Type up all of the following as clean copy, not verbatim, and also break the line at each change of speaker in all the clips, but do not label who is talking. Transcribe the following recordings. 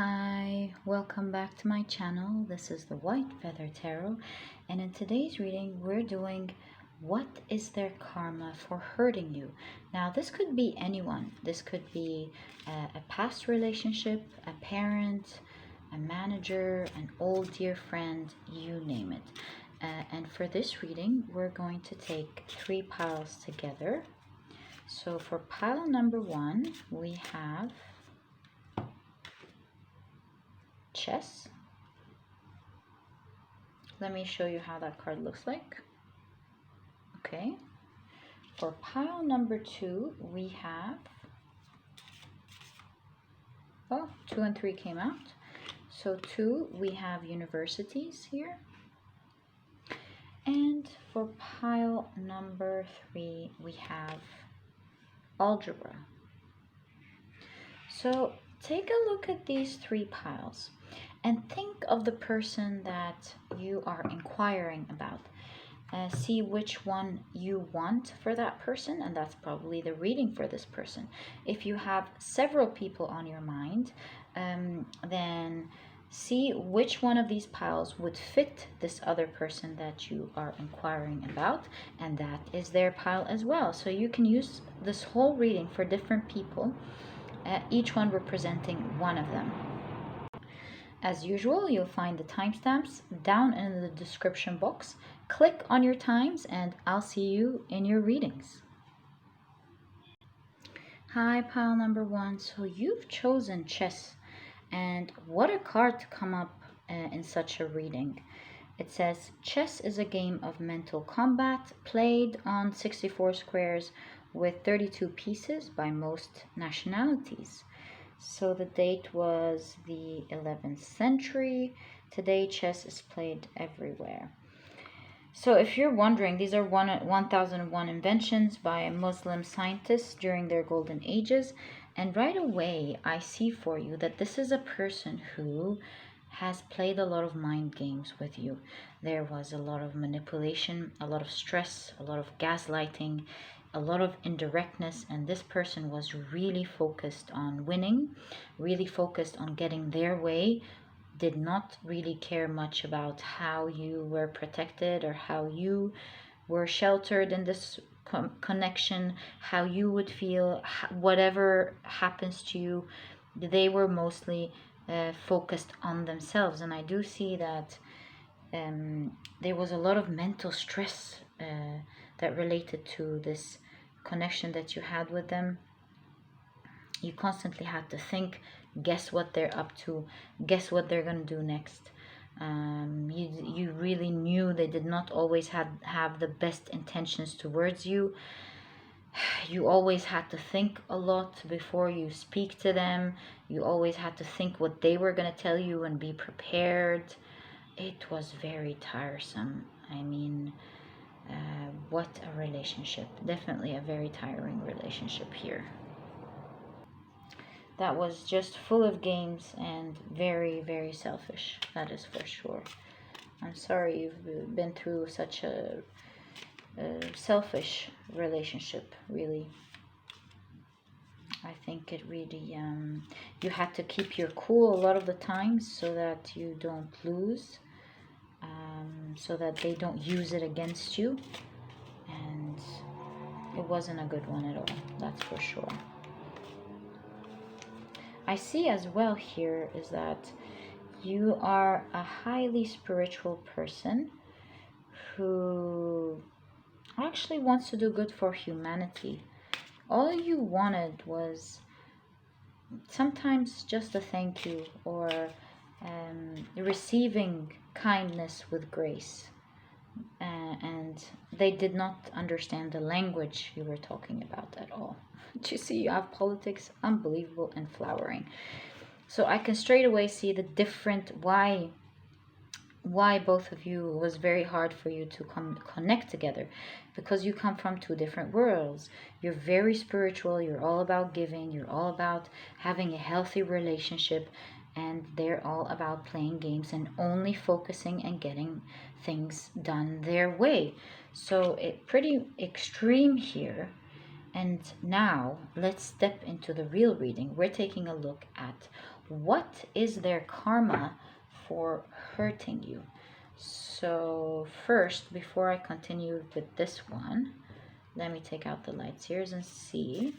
Hi, welcome back to my channel. This is the White Feather Tarot, and in today's reading we're doing what is their karma for hurting you. Now this could be anyone. This could be a past relationship, a parent, a manager, an old dear friend, you name it. And for this reading we're going to take 3 piles together. So for pile number 1 we have chess. Let me show you how that card looks like. Okay. For pile number 2, we have, 2 and 3 came out. So 2, we have universities here. And for pile number 3, we have algebra. So take a look at these 3 piles and think of the person that you are inquiring about. See which one you want for that person, and that's probably the reading for this person. If you have several people on your mind, then see which one of these piles would fit this other person that you are inquiring about, and that is their pile as well. So you can use this whole reading for different people, each one representing one of them. As usual, you'll find the timestamps down in the description box. Click on your times and I'll see you in your readings. Hi, pile number 1. So you've chosen chess, and what a card to come up in such a reading. It says, chess is a game of mental combat played on 64 squares with 32 pieces by most nationalities. So the date was the 11th century. Today chess is played everywhere. So if you're wondering, these are 1001 inventions by Muslim scientists during their golden ages. And right away I see for you that this is a person who has played a lot of mind games with you. There was a lot of manipulation, a lot of stress, a lot of gaslighting, a lot of indirectness, and this person was really focused on winning, really focused on getting their way, did not really care much about how you were protected or how you were sheltered in this connection, how you would feel, whatever happens to you. They were mostly focused on themselves, and I do see that there was a lot of mental stress that related to this connection that you had with them. You constantly had to think, guess what they're up to, guess what they're going to do next. You really knew they did not always have the best intentions towards you. You always had to think a lot before you speak to them. You always had to think what they were going to tell you and be prepared. It was very tiresome. I mean, what a relationship. Definitely a very tiring relationship here. That was just full of games and very, very selfish. That is for sure. I'm sorry you've been through such a selfish relationship, really. I think it really, you had to keep your cool a lot of the times so that you don't lose, so that they don't use it against you. And it wasn't a good one at all, that's for sure. I see as well here is that you are a highly spiritual person who actually wants to do good for humanity. All you wanted was sometimes just a thank you, or receiving kindness with grace. And they did not understand the language you were talking about at all. Do you see, you have politics, unbelievable and flowering. So I can straight away see the different why both of you was very hard for you to connect together, because you come from 2 different worlds. You're very spiritual, you're all about giving, you're all about having a healthy relationship, and they're all about playing games and only focusing and getting things done their way. So it's pretty extreme here. And now let's step into the real reading. We're taking a look at what is their karma for hurting you? So first, before I continue with this one, let me take out the light seers and see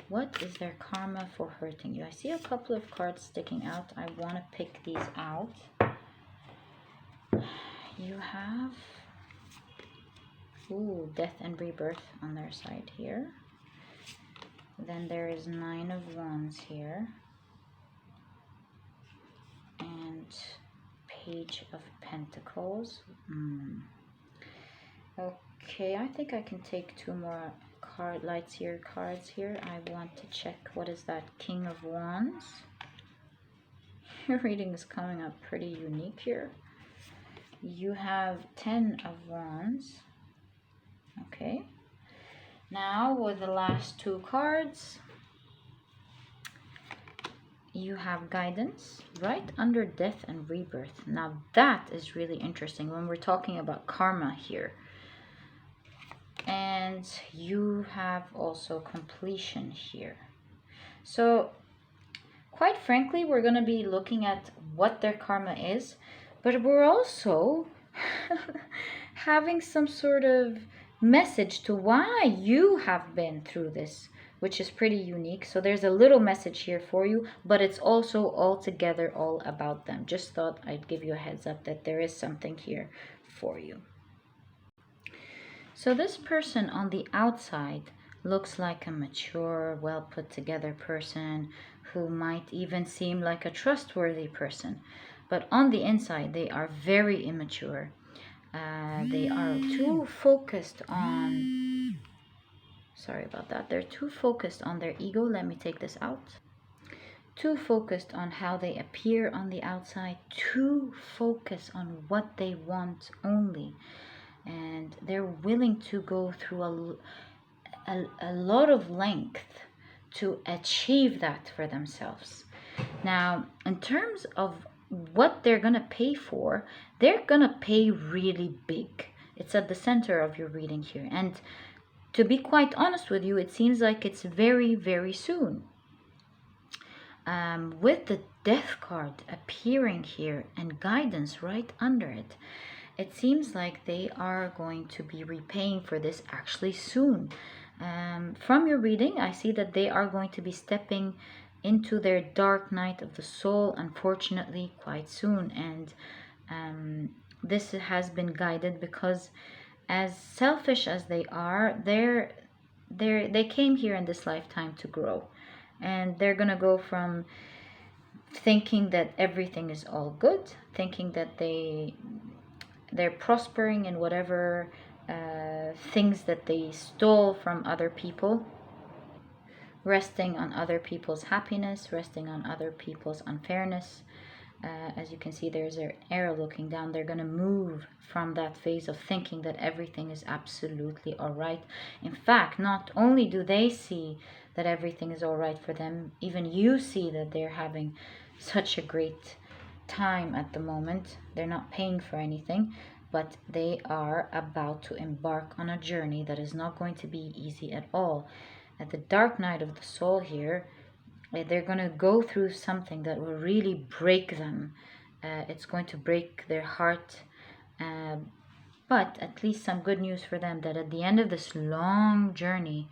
what is their karma for hurting you. I see a couple of cards sticking out. I want to pick these out. You have death and rebirth on their side here. Then there is 9 of Wands here. And Page of Pentacles. Okay, I think I can take 2 more light seer cards here. I want to check, what is that? King of Wands. Your reading is coming up pretty unique here. You have 10 of Wands. Okay. Now with the last 2 cards, you have guidance right under death and rebirth. Now that is really interesting when we're talking about karma here. And you have also completion here. So quite frankly, we're going to be looking at what their karma is, but we're also having some sort of message to why you have been through this, which is pretty unique. So there's a little message here for you, but it's also altogether all about them. Just thought I'd give you a heads up that there is something here for you. So this person on the outside looks like a mature, well put together person who might even seem like a trustworthy person. But on the inside, they are very immature. They are too focused on... Sorry about that. They're too focused on their ego. Let me take this out. Too focused on how they appear on the outside. Too focused on what they want only. And they're willing to go through a lot of length to achieve that for themselves. Now, in terms of what they're going to pay for, they're going to pay really big. It's at the center of your reading here. And to be quite honest with you, it seems like it's very, very soon. With the death card appearing here and guidance right under it, it seems like they are going to be repaying for this actually soon. From your reading, I see that they are going to be stepping into their dark night of the soul, unfortunately, quite soon. And this has been guided because, as selfish as they are, they came here in this lifetime to grow. And they're going to go from thinking that everything is all good, thinking that they're prospering in whatever things that they stole from other people, resting on other people's happiness, resting on other people's unfairness. As you can see, there's an arrow looking down. They're going to move from that phase of thinking that everything is absolutely all right. In fact, not only do they see that everything is all right for them, even you see that they're having such a great time at the moment. They're not paying for anything, but they are about to embark on a journey that is not going to be easy at all. At the dark night of the soul here, they're going to go through something that will really break them. It's going to break their heart. But at least some good news for them, that at the end of this long journey,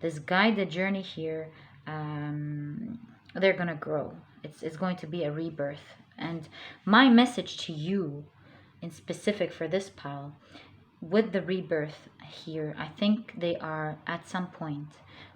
this guided journey here, they're going to grow. It's going to be a rebirth. And my message to you, in specific for this pile, with the rebirth here, I think they are at some point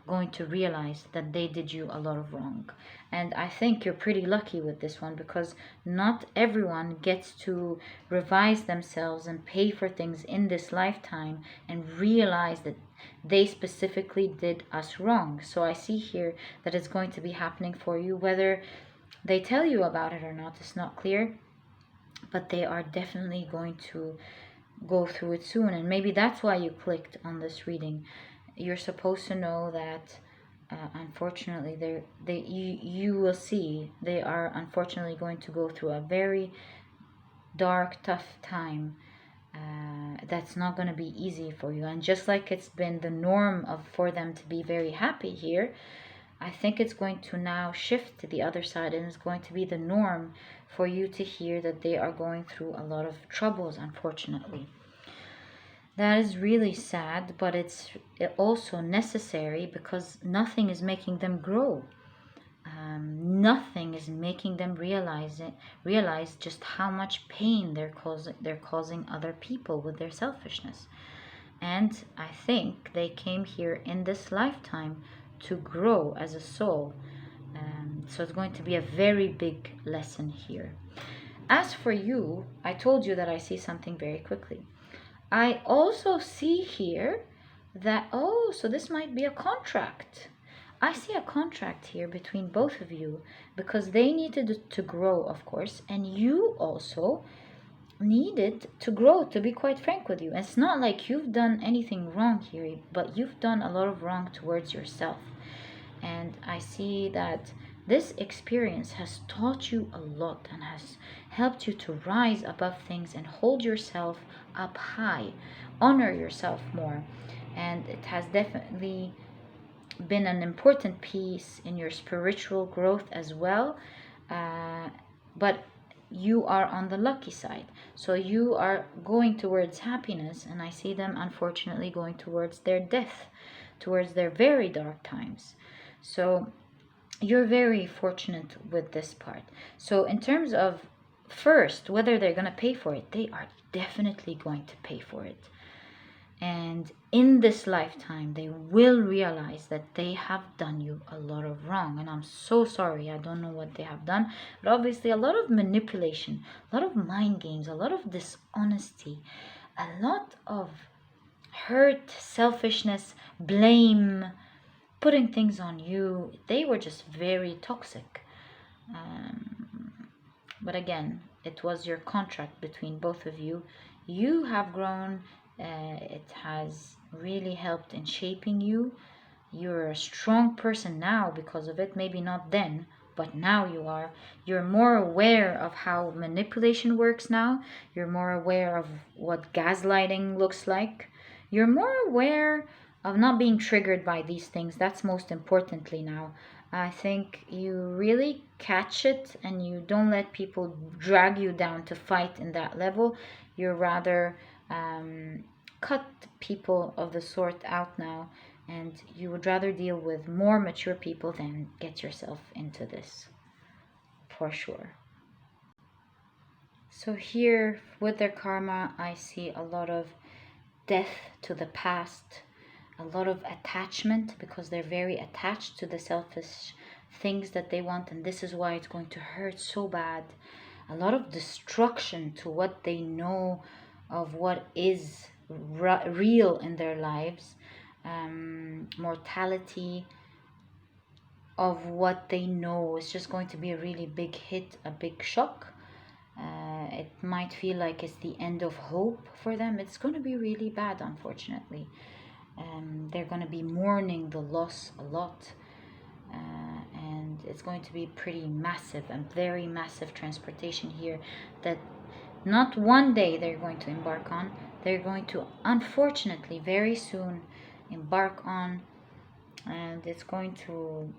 going to realize that they did you a lot of wrong. And I think you're pretty lucky with this one, because not everyone gets to revise themselves and pay for things in this lifetime and realize that they specifically did us wrong. So I see here that it's going to be happening for you. Whether they tell you about it or not, it's not clear, but they are definitely going to go through it soon. And maybe that's why you clicked on this reading. You're supposed to know that unfortunately you will see they are unfortunately going to go through a very dark, tough time. That's not going to be easy for you. And just like it's been the norm for them to be very happy here, I think it's going to now shift to the other side, and it's going to be the norm for you to hear that they are going through a lot of troubles, unfortunately. That is really sad, but it's also necessary, because nothing is making them grow. Nothing is making them realize just how much pain they're causing other people with their selfishness. And I think they came here in this lifetime to grow as a soul. So it's going to be a very big lesson here. As for you, I told you that I see something very quickly. I also see here that, oh, so this might be a contract. I see a contract here between both of you, because they needed to grow, of course, and you also needed to grow, to be quite frank with you. It's not like you've done anything wrong here, but you've done a lot of wrong towards yourself. And I see that this experience has taught you a lot and has helped you to rise above things and hold yourself up high, honor yourself more. And it has definitely been an important piece in your spiritual growth as well. But you are on the lucky side. So you are going towards happiness, and I see them unfortunately going towards their death, towards their very dark times. So you're very fortunate with this part. So in terms of first, whether they're going to pay for it, they are definitely going to pay for it. And in this lifetime, they will realize that they have done you a lot of wrong. And I'm so sorry. I don't know what they have done. But obviously, a lot of manipulation, a lot of mind games, a lot of dishonesty, a lot of hurt, selfishness, blame, putting things on you. They were just very toxic. But again, it was your contract between both of you. You have grown. It has really helped in shaping you. You're a strong person now because of it. Maybe not then, but now you are. You're more aware of how manipulation works now. You're more aware of what gaslighting looks like. You're more aware of not being triggered by these things. That's most importantly now. I think you really catch it, and you don't let people drag you down to fight in that level. You're rather cut people of the sort out now, and you would rather deal with more mature people than get yourself into this, for sure. So here with their karma, I see a lot of death to the past, a lot of attachment, because they're very attached to the selfish things that they want, and this is why it's going to hurt so bad. A lot of destruction to what they know of what is real in their lives, mortality of what they know is just going to be a really big hit, a big shock. It might feel like it's the end of hope for them. It's going to be really bad, unfortunately. They're going to be mourning the loss a lot. And it's going to be pretty massive and very massive transportation here that not one day they're going to embark on. They're going to, unfortunately, very soon embark on, and it's going to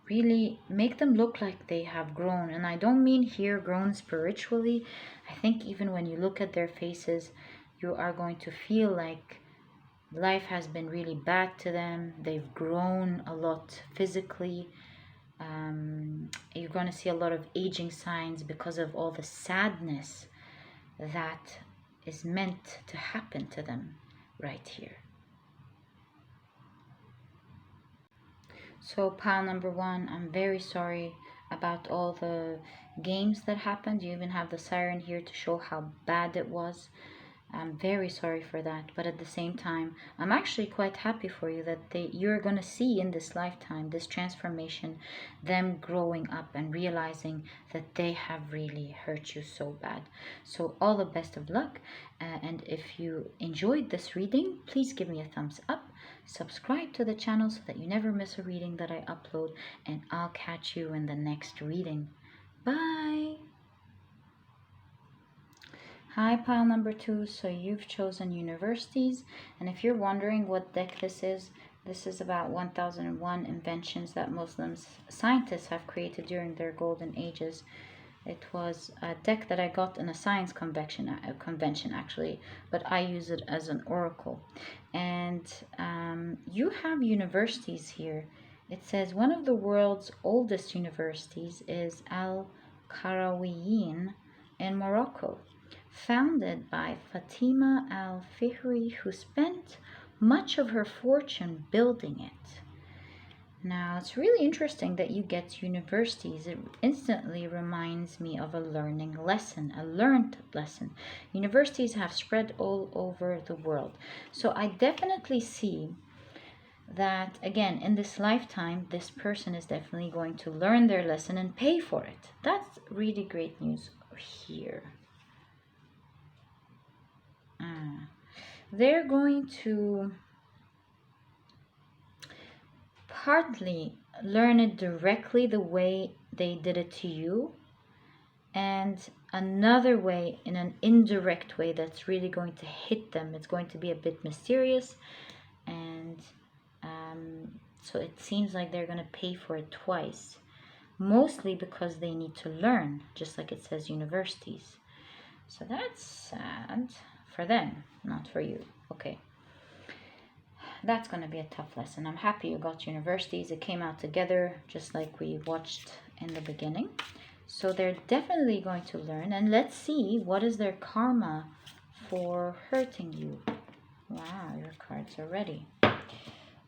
really make them look like they have grown. And I don't mean here grown spiritually. I think even when you look at their faces, you are going to feel like life has been really bad to them. They've grown a lot physically. You're going to see a lot of aging signs because of all the sadness that is meant to happen to them right here. So pile number one, I'm very sorry about all the games that happened. You even have the siren here to show how bad it was. I'm very sorry for that, but at the same time, I'm actually quite happy for you that you're going to see in this lifetime, this transformation, them growing up and realizing that they have really hurt you so bad. So all the best of luck, and if you enjoyed this reading, please give me a thumbs up, subscribe to the channel so that you never miss a reading that I upload, and I'll catch you in the next reading. Bye! Hi, pile number two. So you've chosen universities, and if you're wondering what deck this is This is about 1001 inventions that Muslim scientists have created during their golden ages. It was a deck that I got in a science convention actually, but I use it as an oracle. And you have universities here. It says one of the world's oldest universities is Al-Qarawiyyin in Morocco, founded by Fatima al-Fihri, who spent much of her fortune building it. Now, it's really interesting that you get universities. It instantly reminds me of a learning lesson, a learned lesson. Universities have spread all over the world. So I definitely see that, again, in this lifetime, this person is definitely going to learn their lesson and pay for it. That's really great news here. They're going to partly learn it directly the way they did it to you, and another way in an indirect way that's really going to hit them. It's going to be a bit mysterious, and so it seems like they're going to pay for it twice, mostly because they need to learn, just like it says universities. So that's sad for them, not for you. Okay. That's going to be a tough lesson. I'm happy you got universities. It came out together, just like we watched in the beginning. So they're definitely going to learn. And let's see, what is their karma for hurting you? Wow, your cards are ready.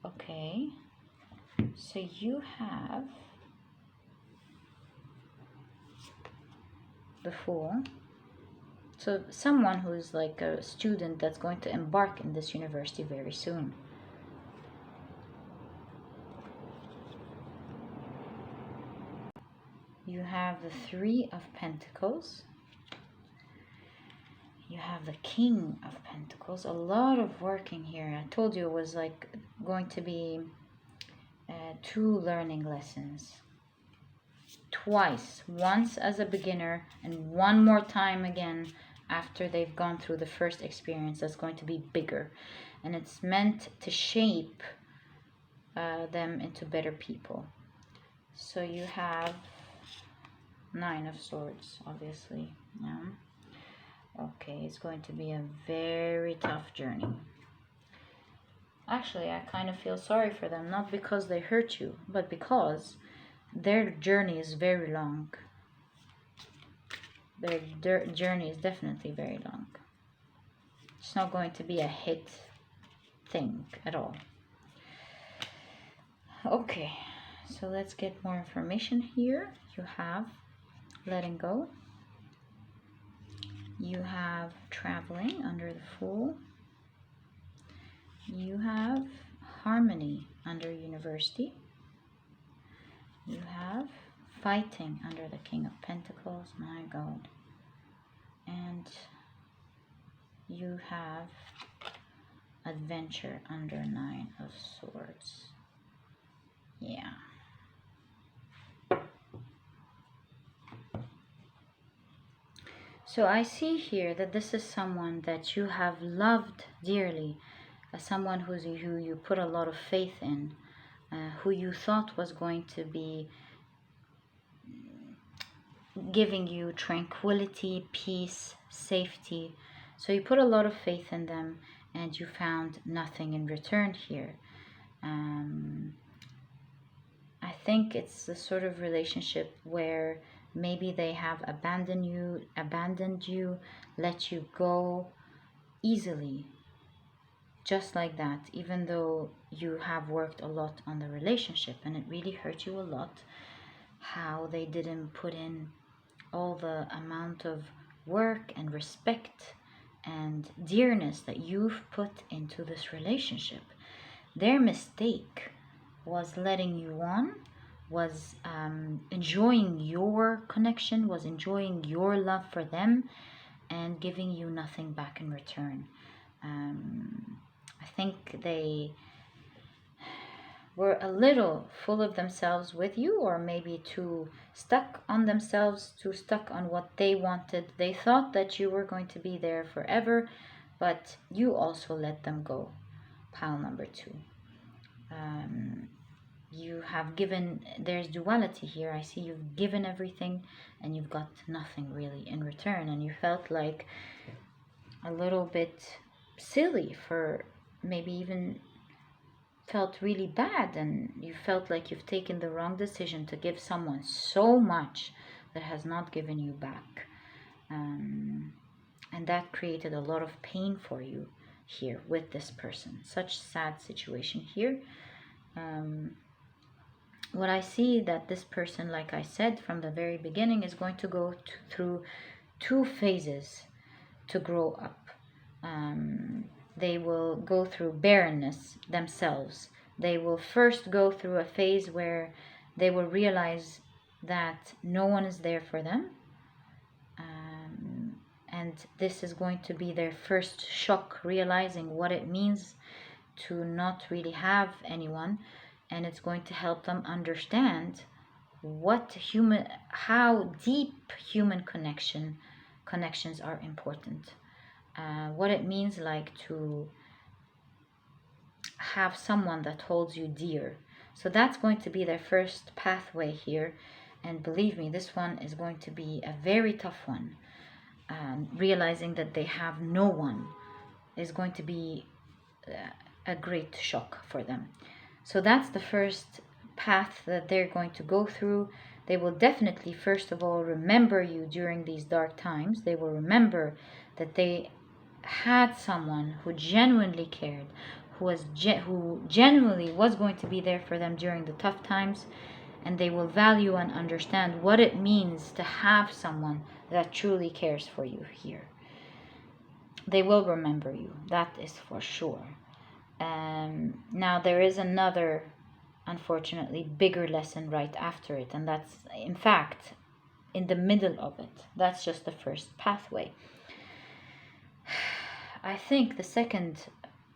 Okay. So you have the Fool. So someone who's like a student that's going to embark in this university very soon. You have the Three of Pentacles. You have the King of Pentacles. A lot of working here. I told you it was like going to be 2 learning lessons. Twice. Once as a beginner and one more time again after they've gone through the first experience. That's going to be bigger. And it's meant to shape them into better people. So you have 9 of Swords, obviously. Yeah. Okay, it's going to be a very tough journey. Actually, I kind of feel sorry for them, not because they hurt you, but because their journey is very long. Their journey is definitely very long. It's not going to be a hit thing at all. Okay, so let's get more information here. You have letting go. You have traveling under the Fool. You have harmony under university. You have fighting under the King of Pentacles. My God. And you have adventure under 9 of Swords. Yeah. So I see here that this is someone that you have loved dearly, someone who you put a lot of faith in, who you thought was going to be giving you tranquility, peace, safety. So you put a lot of faith in them and you found nothing in return here. I think it's the sort of relationship where maybe they have abandoned you, let you go easily, just like that, even though you have worked a lot on the relationship and it really hurt you a lot how they didn't put in all the amount of work and respect and dearness that you've put into this relationship. Their mistake was letting you on, was enjoying your connection, was enjoying your love for them and giving you nothing back in return. I think they were a little full of themselves with you, or maybe too stuck on themselves, too stuck on what they wanted. They thought that you were going to be there forever, but you also let them go. Pile number 2. You have given, there's duality here. I see you've given everything and you've got nothing really in return, and you felt like a little bit silly, for maybe even felt really bad, and you felt like you've taken the wrong decision to give someone so much that has not given you back. And that created a lot of pain for you here with this person. Such sad situation here. What I see that this person, like I said from the very beginning, is going to go through 2 phases to grow up. They will go through barrenness themselves. They will first go through a phase where they will realize that no one is there for them. And this is going to be their first shock, realizing what it means to not really have anyone. And it's going to help them understand how deep human connections are important. What it means like to have someone that holds you dear. So that's going to be their first pathway here. And believe me, this one is going to be a very tough one. Realizing that they have no one is going to be a great shock for them. So that's the first path that they're going to go through. They will definitely, first of all, remember you during these dark times. They will remember that they had someone who genuinely cared, who genuinely was going to be there for them during the tough times, and they will value and understand what it means to have someone that truly cares for you here. They will remember you, that is for sure. Now there is another, unfortunately, bigger lesson right after it, and that's, in fact, in the middle of it. That's just the first pathway. I think the second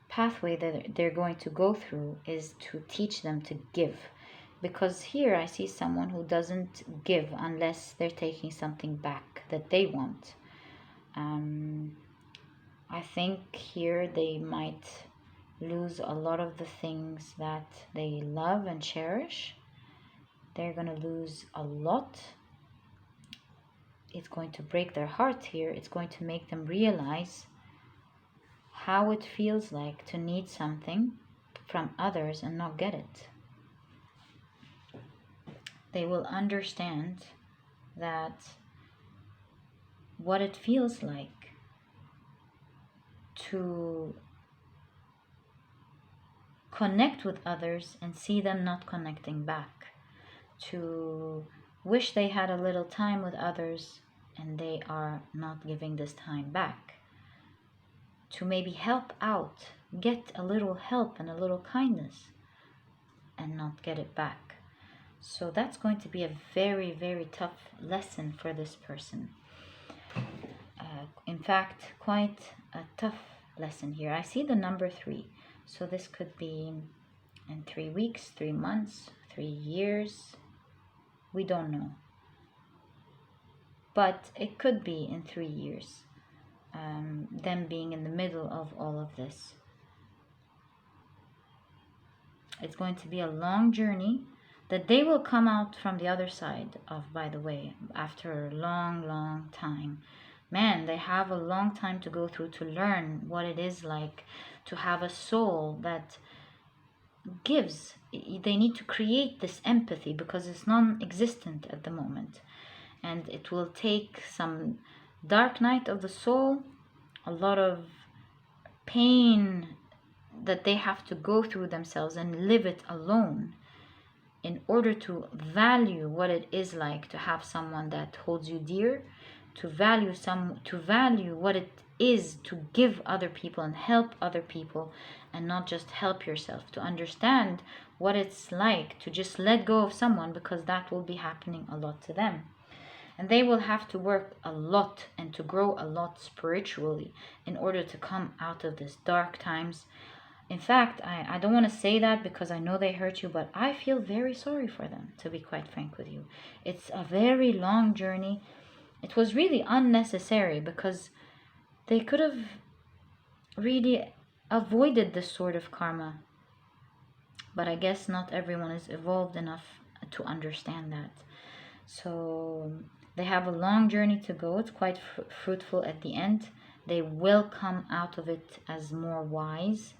pathway that they're going to go through is to teach them to give. Because here I see someone who doesn't give unless they're taking something back that they want. I think here they might lose a lot of the things that they love and cherish. They're going to lose a lot. It's going to break their heart here. It's going to make them realize how it feels like to need something from others and not get it. They will understand that what it feels like to connect with others and see them not connecting back, to wish they had a little time with others and they are not giving this time back, to maybe help out, get a little help and a little kindness and not get it back. So that's going to be a very, very tough lesson for this person. In fact, quite a tough lesson here. I see the number 3. So this could be in 3 weeks, 3 months, 3 years. We don't know. But it could be in 3 years. Them being in the middle of all of this. It's going to be a long journey that they will come out from the other side of, by the way, after a long, long time. Man, they have a long time to go through to learn what it is like to have a soul that gives. They need to create this empathy because it's non-existent at the moment. And it will take some dark night of the soul, a lot of pain that they have to go through themselves and live it alone in order to value what it is like to have someone that holds you dear, to value what it is to give other people and help other people and not just help yourself, to understand what it's like to just let go of someone, because that will be happening a lot to them. And they will have to work a lot and to grow a lot spiritually in order to come out of these dark times. In fact, I don't want to say that because I know they hurt you, but I feel very sorry for them, to be quite frank with you. It's a very long journey. It was really unnecessary because they could have really avoided this sort of karma But I guess not everyone is evolved enough to understand that. So they have a long journey to go. It's quite fruitful at the end. They will come out of it as more wise.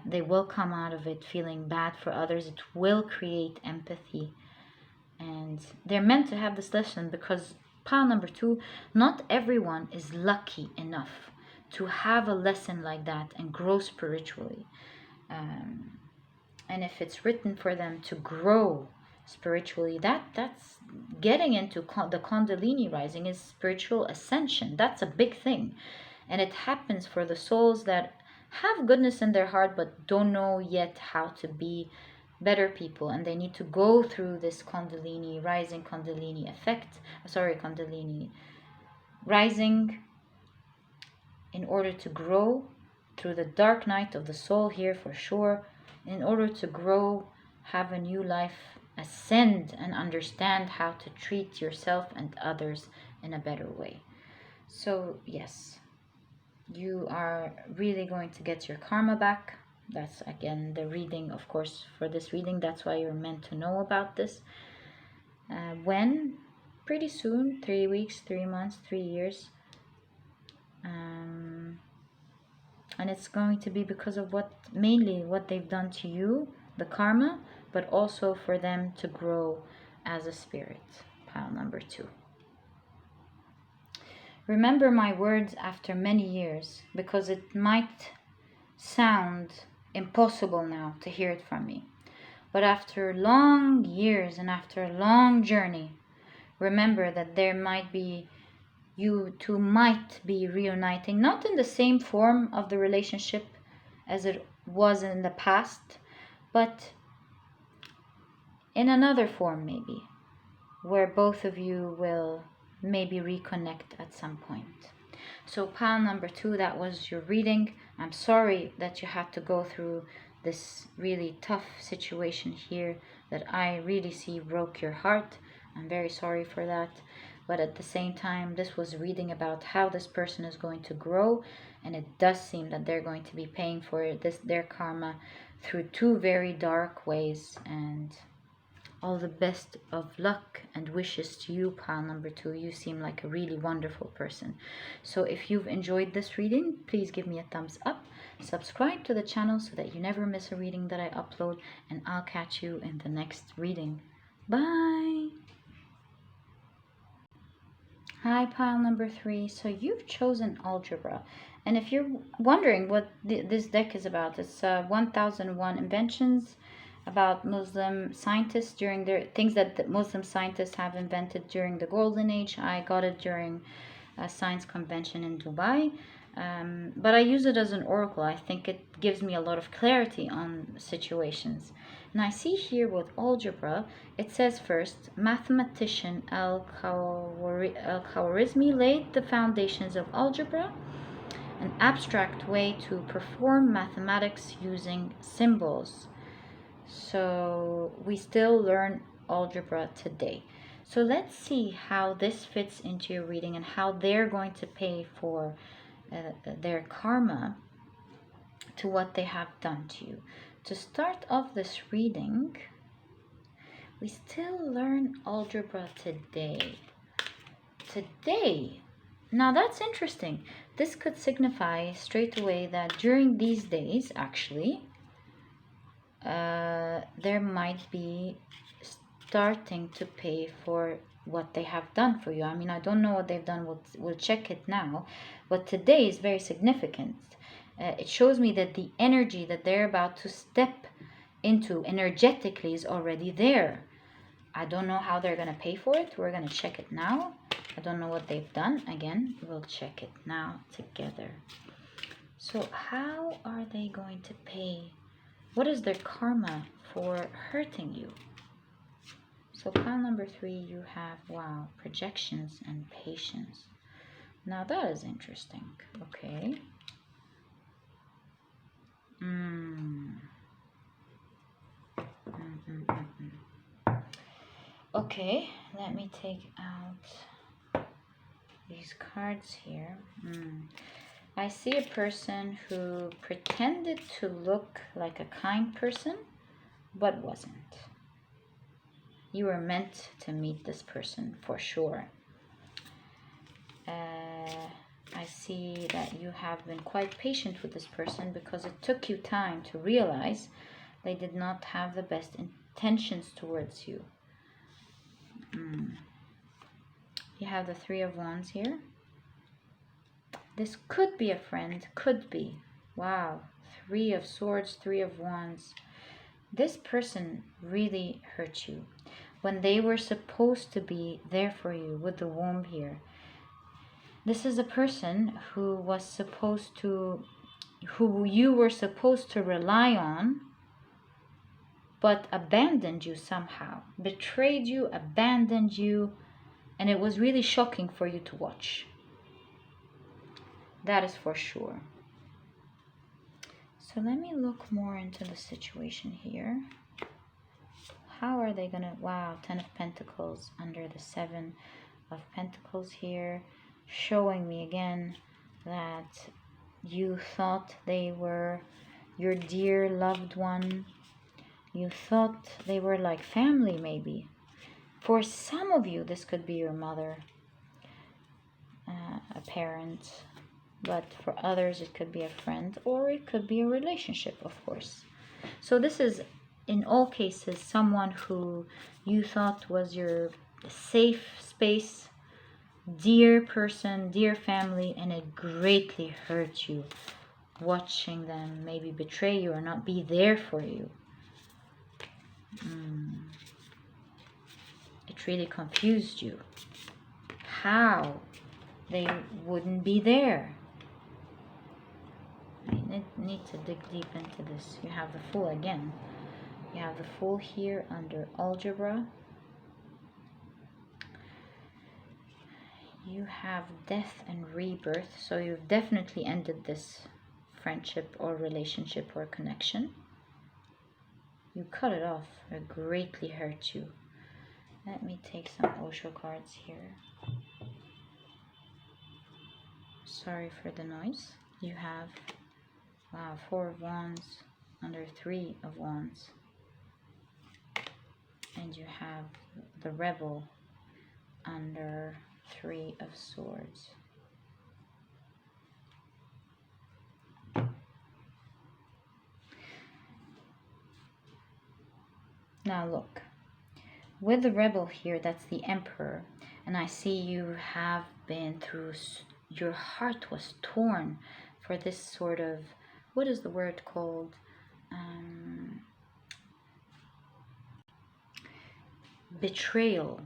They will come out of it feeling bad for others. It will create empathy. And they're meant to have this lesson because pile number 2, not everyone is lucky enough to have a lesson like that and grow spiritually. And if it's written for them to grow spiritually, that's getting into the Kundalini rising is spiritual ascension. That's a big thing. And it happens for the souls that have goodness in their heart but don't know yet how to be better people, and they need to go through this Kundalini rising, Kundalini effect, Kundalini rising, in order to grow through the dark night of the soul here for sure, in order to grow, have a new life, ascend, and understand how to treat yourself and others in a better way. So yes, you are really going to get your karma back. That's again the reading, of course, for this reading. That's why you're meant to know about this. When? Pretty soon, 3 weeks, 3 months, 3 years. And it's going to be because of mainly what they've done to you, the karma, but also for them to grow as a spirit. Pile number 2. Remember my words after many years, because it might sound impossible now to hear it from me. But after long years and after a long journey, remember that you two might be reuniting, not in the same form of the relationship as it was in the past, but in another form maybe, where both of you will maybe reconnect at some point. So pile number 2, that was your reading. I'm sorry that you had to go through this really tough situation here that I really see broke your heart. I'm very sorry for that. But at the same time, this was reading about how this person is going to grow, and it does seem that they're going to be paying for their karma through 2 very dark ways. And all the best of luck and wishes to you, pile number 2. You seem like a really wonderful person. So if you've enjoyed this reading, please give me a thumbs up. Subscribe to the channel so that you never miss a reading that I upload, and I'll catch you in the next reading. Bye! Hi, pile number 3. So you've chosen algebra. And if you're wondering what this deck is about, it's 1001 Inventions, about Muslim scientists during their things that the Muslim scientists have invented during the Golden Age. I got it during a science convention in Dubai. But I use it as an oracle. I think it gives me a lot of clarity on situations. And I see here with algebra, it says first, mathematician Al-Khwarizmi laid the foundations of algebra, an abstract way to perform mathematics using symbols. So we still learn algebra today. So let's see how this fits into your reading and how they're going to pay for their karma to what they have done to you. To start off this reading, we still learn algebra today. Now that's interesting. This could signify straight away that during these days, actually, there might be starting to pay for what they have done for you. I mean, I don't know what they've done. We'll check it now. But today is very significant. It shows me that the energy that they're about to step into energetically is already there. I don't know how they're going to pay for it. We're going to check it now. I don't know what they've done. Again, we'll check it now together. So how are they going to pay? What is their karma for hurting you? So pile number 3, you have, wow, projections and patience. Now that is interesting. Okay. Okay, let me take out these cards here. I see a person who pretended to look like a kind person, but wasn't. You were meant to meet this person for sure. I see that you have been quite patient with this person because it took you time to realize they did not have the best intentions towards you. You have the Three of Wands here. This could be a friend, could be. Wow, Three of Swords, Three of Wands. This person really hurt you when they were supposed to be there for you with the womb here. This is a person who you were supposed to rely on, but abandoned you somehow, betrayed you, abandoned you, and it was really shocking for you to watch. That is for sure. So let me look more into the situation here. How are they gonna, wow, Ten of Pentacles under the Seven of Pentacles here, showing me again that you thought they were your dear loved one. You thought they were like family maybe. For some of you, this could be your mother, a parent, but for others it could be a friend, or it could be a relationship, of course. So this is, in all cases, someone who you thought was your safe space, dear person, dear family, and it greatly hurt you watching them maybe betray you or not be there for you. It really confused you. How they wouldn't be there. I need to dig deep into this. You have the Fool again. You have the Fool here under algebra. You have Death and Rebirth. So you've definitely ended this friendship or relationship or connection. You cut it off. It greatly hurt you. Let me take some Osho cards here. Sorry for the noise. You have, wow, Four of Wands under Three of Wands. And you have the Rebel under Three of Swords. Now look, with the Rebel here, that's the Emperor, and I see you have been through, your heart was torn for this sort of, what is the word called? Betrayal.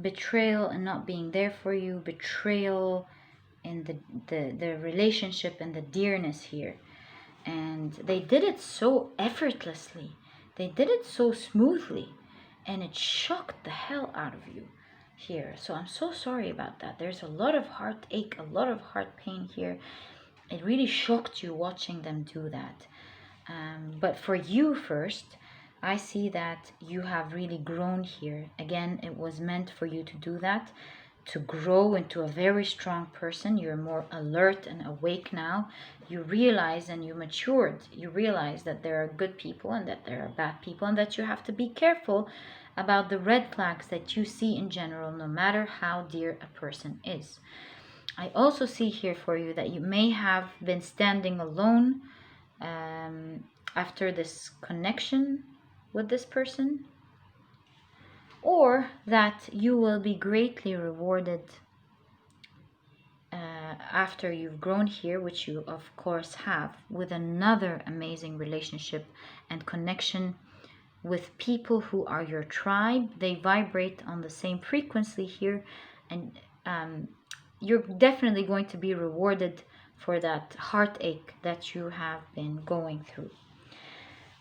Betrayal and not being there for you, betrayal in the relationship and the dearness here. And they did it so effortlessly. They did it so smoothly. And it shocked the hell out of you here. So I'm so sorry about that. There's a lot of heartache, a lot of heart pain here. It really shocked you watching them do that. But for you first, I see that you have really grown here. Again, it was meant for you to do that, to grow into a very strong person. You're more alert and awake now. You realize and you matured. You realize that there are good people and that there are bad people, and that you have to be careful about the red flags that you see in general, no matter how dear a person is. I also see here for you that you may have been standing alone after this connection with this person, or that you will be greatly rewarded after you've grown here, which you of course have, with another amazing relationship and connection with people who are your tribe. They vibrate on the same frequency here, and you're definitely going to be rewarded for that heartache that you have been going through.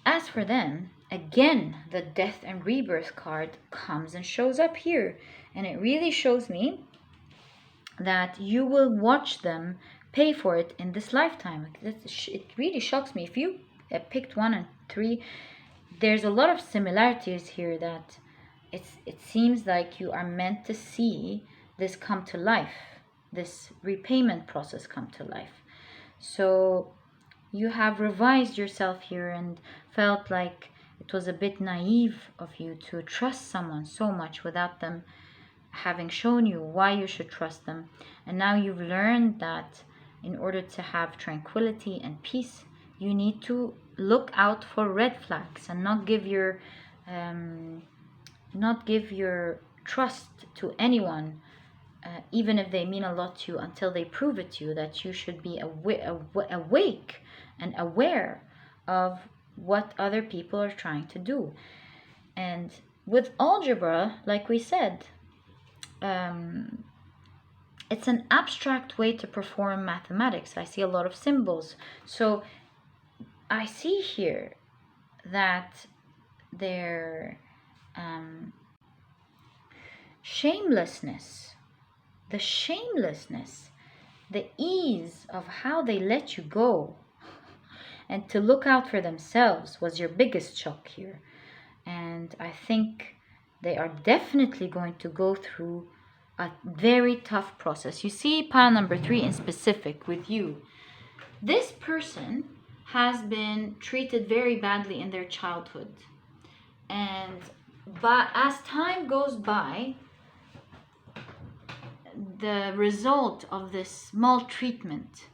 As for them, again, the Death and Rebirth card comes and shows up here, and it really shows me that you will watch them pay for it in this lifetime. It really shocks me. If you picked 1 and 3, there's a lot of similarities here, that it seems like you are meant to see this come to life, this repayment process come to life. So you have revised yourself here and felt like it was a bit naive of you to trust someone so much without them having shown you why you should trust them. And now you've learned that in order to have tranquility and peace, you need to look out for red flags and not give your trust to anyone, even if they mean a lot to you, until they prove it to you. That you should be awake and aware of what other people are trying to do. And with algebra, like we said, it's an abstract way to perform mathematics. I see a lot of symbols. So I see here that their shamelessness, the ease of how they let you go and to look out for themselves was your biggest shock here. And I think they are definitely going to go through a very tough process. You see, pile number 3 in specific with you. This person has been treated very badly in their childhood. But as time goes by, the result of this maltreatment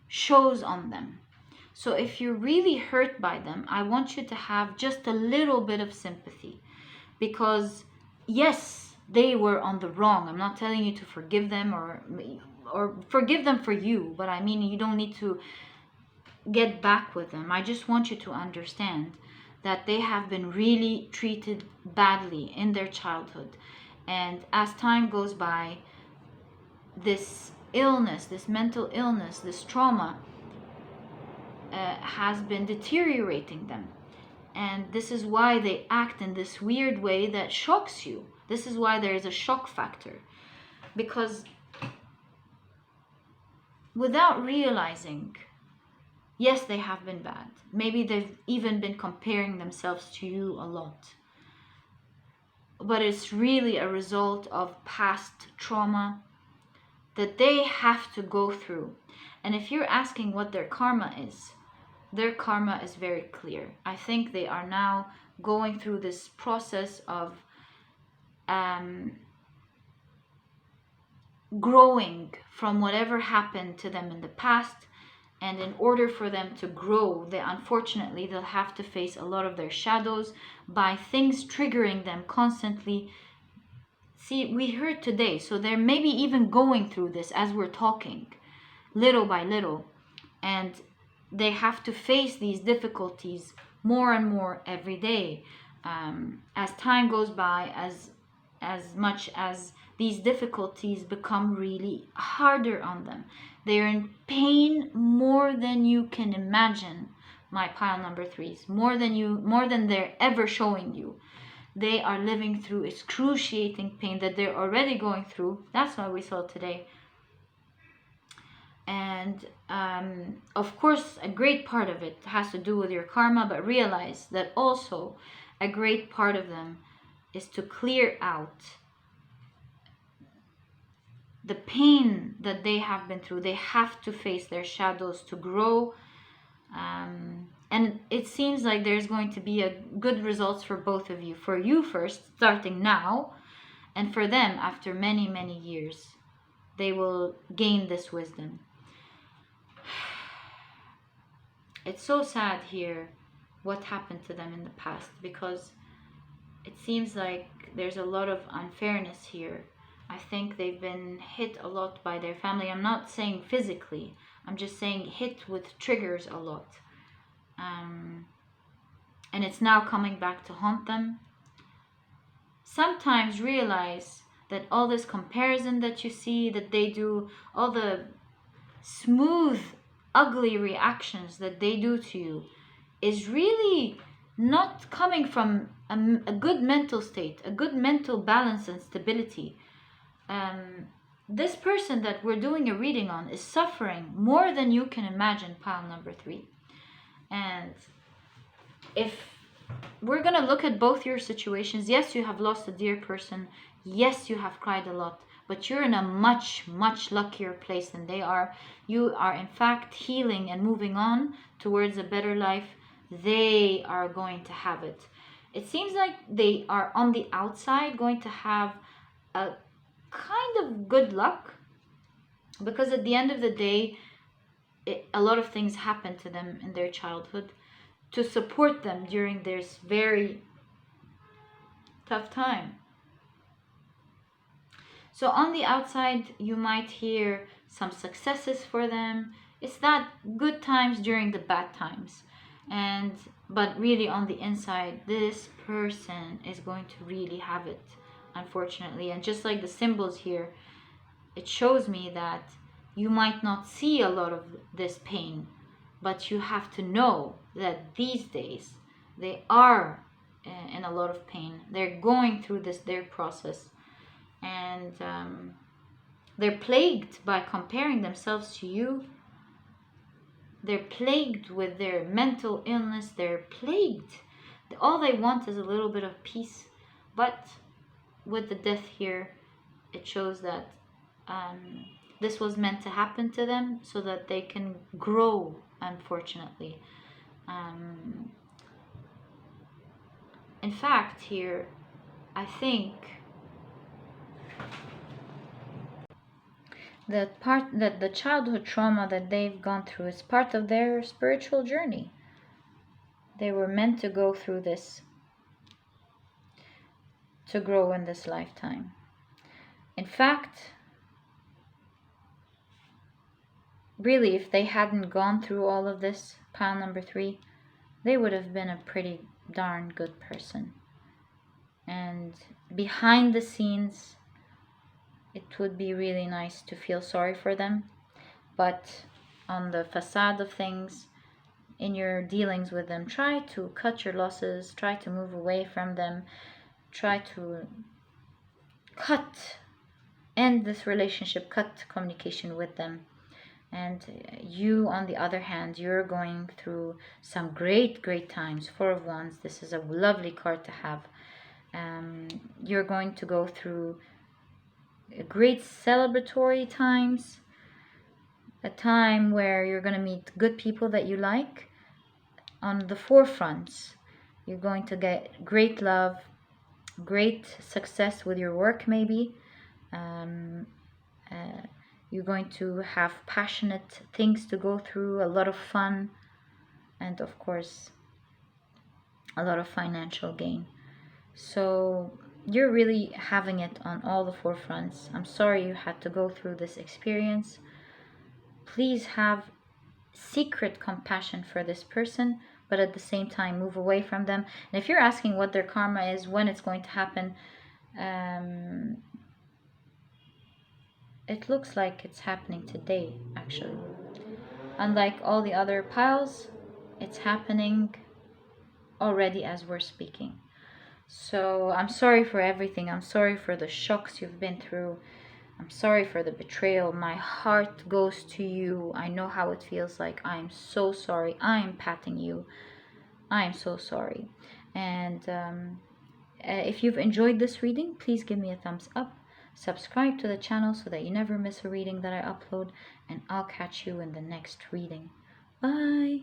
shows on them. So if you're really hurt by them, I want you to have just a little bit of sympathy. Because yes, they were on the wrong. I'm not telling you to forgive them or forgive them for you, but I mean, you don't need to get back with them. I just want you to understand that they have been really treated badly in their childhood. And as time goes by, this illness, this mental illness, this trauma has been deteriorating them. And this is why they act in this weird way that shocks you. This is why there is a shock factor. Because without realizing, yes, they have been bad. Maybe they've even been comparing themselves to you a lot. But it's really a result of past trauma that they have to go through. And if you're asking what their karma is, their karma is very clear. I think they are now going through this process of growing from whatever happened to them in the past. And in order for them to grow, unfortunately, they'll have to face a lot of their shadows by things triggering them constantly. See, we heard today, so they're maybe even going through this as we're talking, little by little. And they have to face these difficulties more and more every day. As time goes by, as much as these difficulties become really harder on them. They're in pain more than you can imagine, my pile number 3s, more than they're ever showing you. They are living through excruciating pain that they're already going through. That's why we saw today. And of course, a great part of it has to do with your karma, but realize that also a great part of them is to clear out the pain that they have been through. They have to face their shadows to grow. And it seems like there's going to be a good results for both of you. For you first, starting now, and for them after many, many years. They will gain this wisdom. It's so sad here what happened to them in the past, because it seems like there's a lot of unfairness here. I think they've been hit a lot by their family. I'm not saying physically. I'm just saying hit with triggers a lot. And it's now coming back to haunt them. Sometimes realize that all this comparison that you see that they do, all the smooth, ugly reactions that they do to you, is really not coming from a good mental state, a good mental balance and stability. This person that we're doing a reading on is suffering more than you can imagine, pile number 3. And if we're going to look at both your situations, yes, you have lost a dear person. Yes, you have cried a lot, but you're in a much, much luckier place than they are. You are, in fact, healing and moving on towards a better life. They are going to have it. it seems like they are on the outside going to have a kind of good luck, because at the end of the day, a lot of things happen to them in their childhood to support them during this very tough time. So on the outside, you might hear some successes for them. It's that good times during the bad times. But really on the inside, this person is going to really have it, unfortunately. And just like the symbols here, it shows me that you might not see a lot of this pain, but you have to know that these days they are in a lot of pain. They're going through their process, and they're plagued by comparing themselves to you. They're plagued with their mental illness. They're plagued. All they want is a little bit of peace. But with the death here, it shows that this was meant to happen to them so that they can grow, unfortunately. In fact, here, I think that the childhood trauma that they've gone through is part of their spiritual journey. They were meant to go through this to grow in this lifetime. In fact, really, if they hadn't gone through all of this, pile number 3, they would have been a pretty darn good person. And behind the scenes, it would be really nice to feel sorry for them. But on the facade of things, in your dealings with them, try to cut your losses, try to move away from them, try to end this relationship, cut communication with them. And you, on the other hand, you're going through some great times. 4 of Wands, this is a lovely card to have. You're going to go through great celebratory times, a time where you're going to meet good people that you like. On the forefronts, you're going to get great love, great success with your work, maybe. You're going to have passionate things to go through, a lot of fun, and of course, a lot of financial gain. So you're really having it on all the 4 fronts. I'm sorry you had to go through this experience. Please have secret compassion for this person, but at the same time move away from them. And if you're asking what their karma is, when it's going to happen, it looks like it's happening today, actually. Unlike all the other piles, it's happening already as we're speaking. So I'm sorry for everything. I'm sorry for the shocks you've been through. I'm sorry for the betrayal. My heart goes to you. I know how it feels like. I'm so sorry. I'm patting you. I'm so sorry. And if you've enjoyed this reading, please give me a thumbs up. Subscribe to the channel so that you never miss a reading that I upload. And I'll catch you in the next reading. Bye.